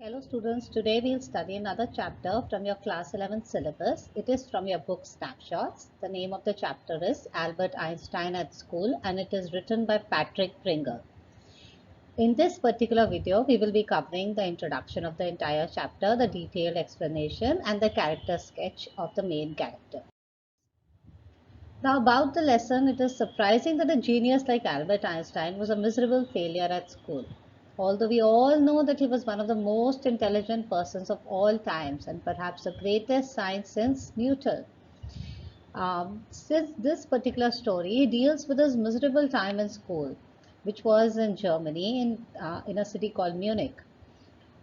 Hello students, today we'll study another chapter from your class 11 syllabus. It is from your book Snapshots. The name of the chapter is Albert Einstein at School and it is written by Patrick Pringle. In this particular video, we will be covering the introduction of the entire chapter, the detailed explanation and the character sketch of the main character. Now about the lesson, it is surprising that a genius like Albert Einstein was a miserable failure at school. Although we all know that he was one of the most intelligent persons of all times and perhaps the greatest science since Newton. Since this particular story deals with his miserable time in school, which was in Germany in a city called Munich,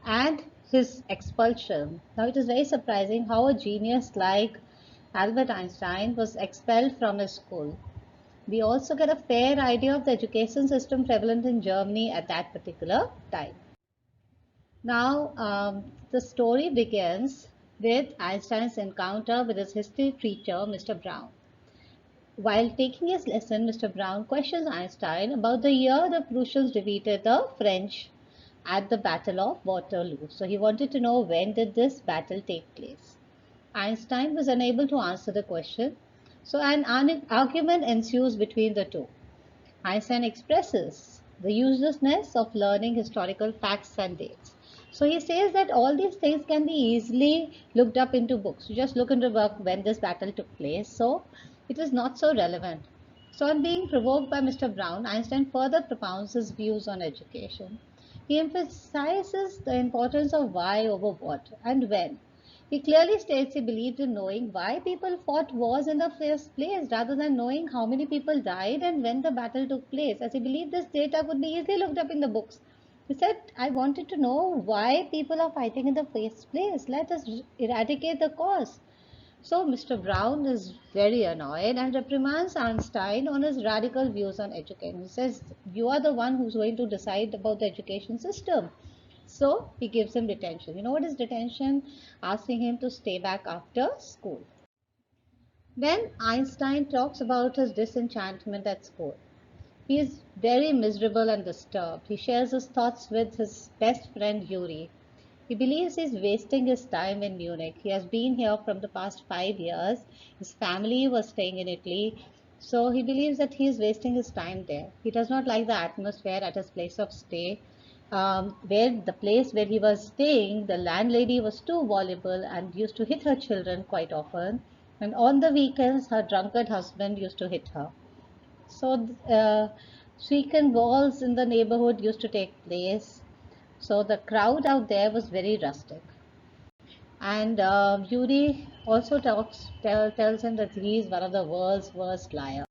and his expulsion. Now it is very surprising how a genius like Albert Einstein was expelled from his school. We also get a fair idea of the education system prevalent in Germany at that particular time. Now, the story begins with Einstein's encounter with his history teacher, Mr. Brown. While taking his lesson, Mr. Brown questions Einstein about the year the Prussians defeated the French at the Battle of Waterloo. So he wanted to know when did this battle take place. Einstein was unable to answer the question. So an argument ensues between the two. Einstein expresses the uselessness of learning historical facts and dates. So he says that all these things can be easily looked up into books. You just look into the book when this battle took place. So it is not so relevant. So on being provoked by Mr. Brown, Einstein further propounds his views on education. He emphasizes the importance of why over what and when. He clearly states he believed in knowing why people fought wars in the first place rather than knowing how many people died and when the battle took place, as he believed this data could be easily looked up in the books. He said, I wanted to know why people are fighting in the first place. Let us eradicate the cause. So Mr. Brown is very annoyed and reprimands Einstein on his radical views on education. He says, you are the one who's going to decide about the education system. So he gives him detention. You know what is detention? Asking him to stay back after school. Then Einstein talks about his disenchantment at school. He is very miserable and disturbed. He shares his thoughts with his best friend Yuri. He believes he's wasting his time in Munich. He has been here from the past 5 years. His family was staying in Italy. So he believes that he is wasting his time there. He does not like the atmosphere at his place of stay. Where the place where he was staying, the landlady was too voluble and used to hit her children quite often. And on the weekends, her drunkard husband used to hit her. So weekend balls in the neighborhood used to take place. So the crowd out there was very rustic. And Yuri also tells him that he is one of the world's worst liars.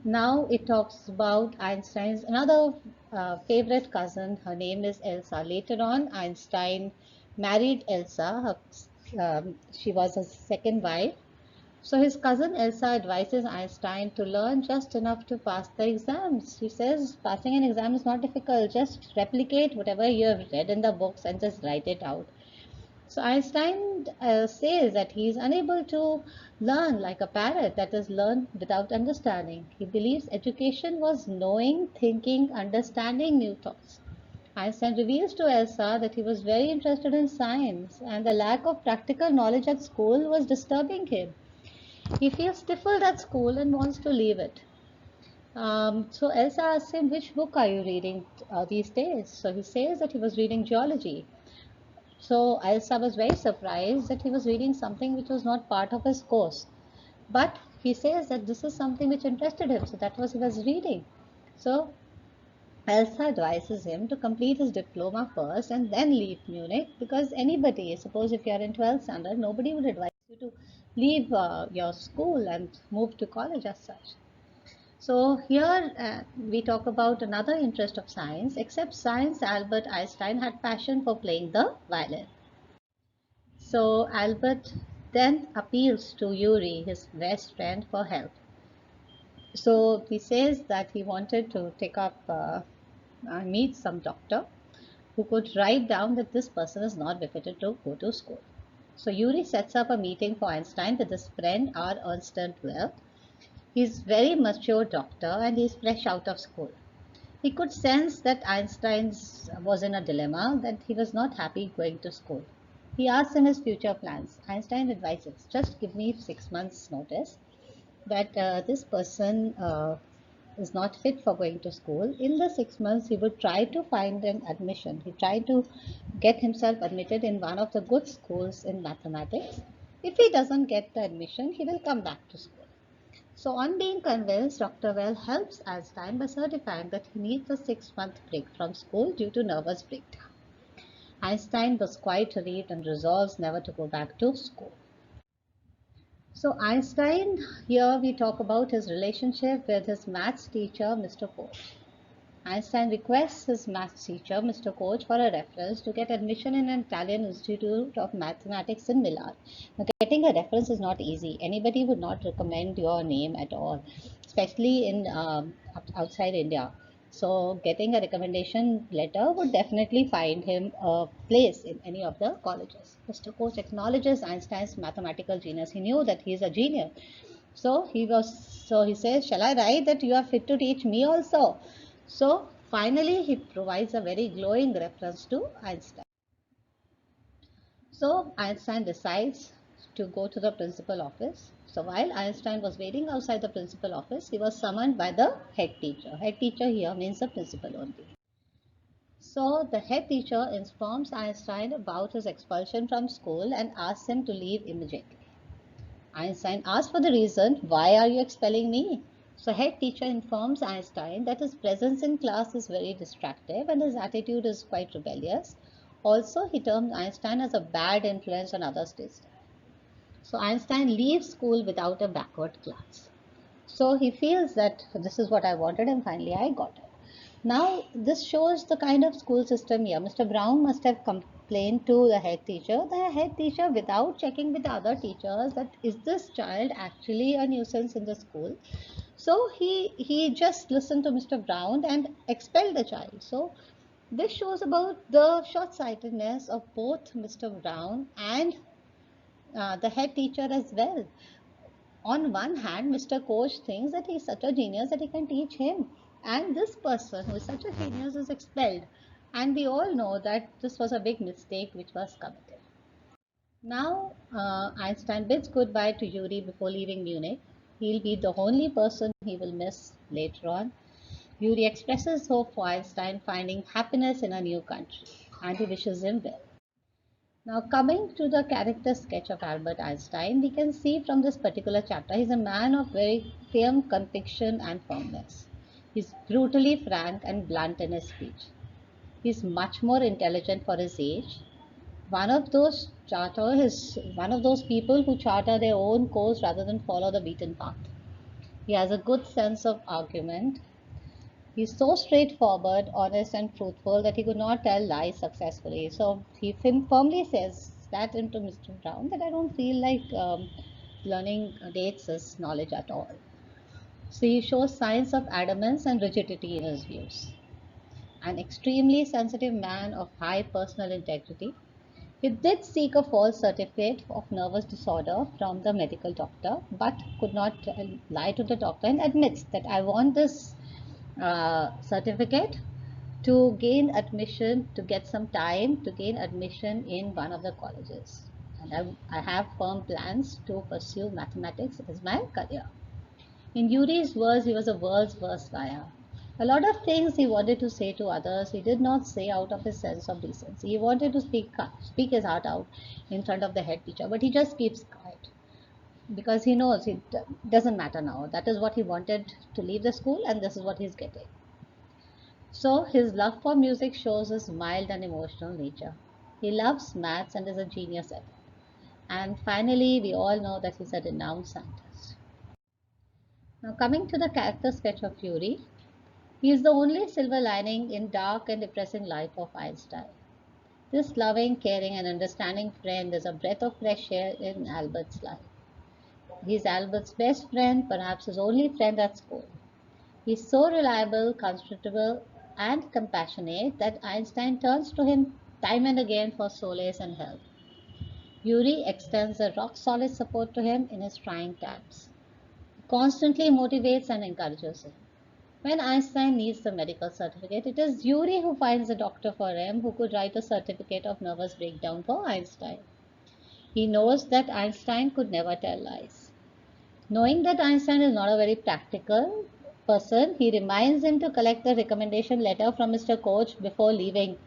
Now it talks about Einstein's another favorite cousin. Her name is Elsa. Later on, Einstein married Elsa. She was his second wife. So his cousin Elsa advises Einstein to learn just enough to pass the exams. She says passing an exam is not difficult. Just replicate whatever you have read in the books and just write it out. So Einstein says that he is unable to learn like a parrot, that is, learn without understanding. He believes education was knowing, thinking, understanding new thoughts. Einstein reveals to Elsa that he was very interested in science and the lack of practical knowledge at school was disturbing him. He feels stifled at school and wants to leave it. So Elsa asks him, which book are you reading these days? So he says that he was reading geology. So Elsa was very surprised that he was reading something which was not part of his course. But he says that this is something which interested him, so that was he was reading. So Elsa advises him to complete his diploma first and then leave Munich, because anybody, suppose if you are in 12th standard, nobody would advise you to leave your school and move to college as such. So here we talk about another interest of science. Except science, Albert Einstein had passion for playing the violin. So Albert then appeals to Yuri, his best friend, for help. So he says that he wanted to meet some doctor who could write down that this person is not befitted to go to school. So Yuri sets up a meeting for Einstein with his friend R. Ernst Well. He's very mature doctor and he's fresh out of school. He could sense that Einstein was in a dilemma, that he was not happy going to school. He asked him his future plans. Einstein advises, just give me 6 months' notice that this person is not fit for going to school. In the 6 months, he would try to find an admission. He tried to get himself admitted in one of the good schools in mathematics. If he doesn't get the admission, he will come back to school. So, on being convinced, Dr. Well helps Einstein by certifying that he needs a 6 month break from school due to nervous breakdown. Einstein was quite relieved and resolves never to go back to school. So, Einstein, here we talk about his relationship with his maths teacher, Mr. Koch. Einstein requests his maths teacher, Mr. Koch, for a reference to get admission in an Italian Institute of Mathematics in Milan. Now, getting a reference is not easy. Anybody would not recommend your name at all, especially in outside India. So, getting a recommendation letter would definitely find him a place in any of the colleges. Mr. Koch acknowledges Einstein's mathematical genius. He knew that he is a genius. So he says, shall I write that you are fit to teach me also? So finally, he provides a very glowing reference to Einstein. So Einstein decides to go to the principal office. So while Einstein was waiting outside the principal office, he was summoned by the head teacher. Head teacher here means the principal only. So the head teacher informs Einstein about his expulsion from school and asks him to leave immediately. Einstein asks for the reason, why are you expelling me? So head teacher informs Einstein that his presence in class is very distractive and his attitude is quite rebellious. Also, he terms Einstein as a bad influence on other students. So Einstein leaves school without a backward glance. So he feels that this is what I wanted and finally I got it. Now, this shows the kind of school system here. Mr. Brown must have complained to the head teacher. The head teacher, without checking with the other teachers, that is this child actually a nuisance in the school? So he just listened to Mr. Brown and expelled the child. So this shows about the short-sightedness of both Mr. Brown and the head teacher as well. On one hand, Mr. Koch thinks that he is such a genius that he can teach him, and this person who is such a genius is expelled. And we all know that this was a big mistake which was committed. Now, Einstein bids goodbye to Yuri before leaving Munich. He'll be the only person he will miss later on. Yuri expresses hope for Einstein finding happiness in a new country, and he wishes him well. Now, coming to the character sketch of Albert Einstein, we can see from this particular chapter, he's a man of very firm conviction and firmness. He's brutally frank and blunt in his speech. He's much more intelligent for his age. One of those people who charter their own course rather than follow the beaten path. He has a good sense of argument. He's so straightforward, honest, and truthful that he could not tell lies successfully. So he firmly says that into Mr. Brown that I don't feel like learning dates as knowledge at all. So he shows signs of adamance and rigidity in his views. An extremely sensitive man of high personal integrity. He did seek a false certificate of nervous disorder from the medical doctor, but could not lie to the doctor and admits that I want this certificate to gain admission, to get some time to gain admission in one of the colleges. And I have firm plans to pursue mathematics as my career. In Yuri's words, he was a world's worst liar. A lot of things he wanted to say to others, he did not say out of his sense of decency. He wanted to speak his heart out in front of the head teacher, but he just keeps quiet because he knows it doesn't matter now. That is what he wanted to leave the school, and this is what he's getting. So his love for music shows his mild and emotional nature. He loves maths and is a genius at it. And finally, we all know that he's a renowned scientist. Now, coming to the character sketch of Yuri, he is the only silver lining in dark and depressing life of Einstein. This loving, caring, and understanding friend is a breath of fresh air in Albert's life. He is Albert's best friend, perhaps his only friend at school. He is so reliable, constructible, and compassionate that Einstein turns to him time and again for solace and help. Yuri extends a rock solid support to him in his trying times. He constantly motivates and encourages him. When Einstein needs the medical certificate, it is Urey who finds a doctor for him who could write a certificate of nervous breakdown for Einstein. He knows that Einstein could never tell lies. Knowing that Einstein is not a very practical person, he reminds him to collect the recommendation letter from Mr. Koch before leaving,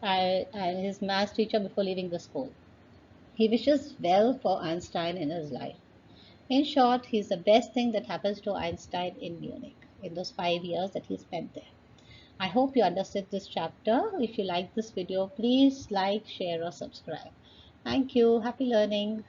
and his math teacher before leaving the school. He wishes well for Einstein in his life. In short, he's the best thing that happens to Einstein in Munich in those 5 years that he spent there. I hope you understood this chapter. If you like this video, please like, share, or subscribe. Thank you. Happy learning.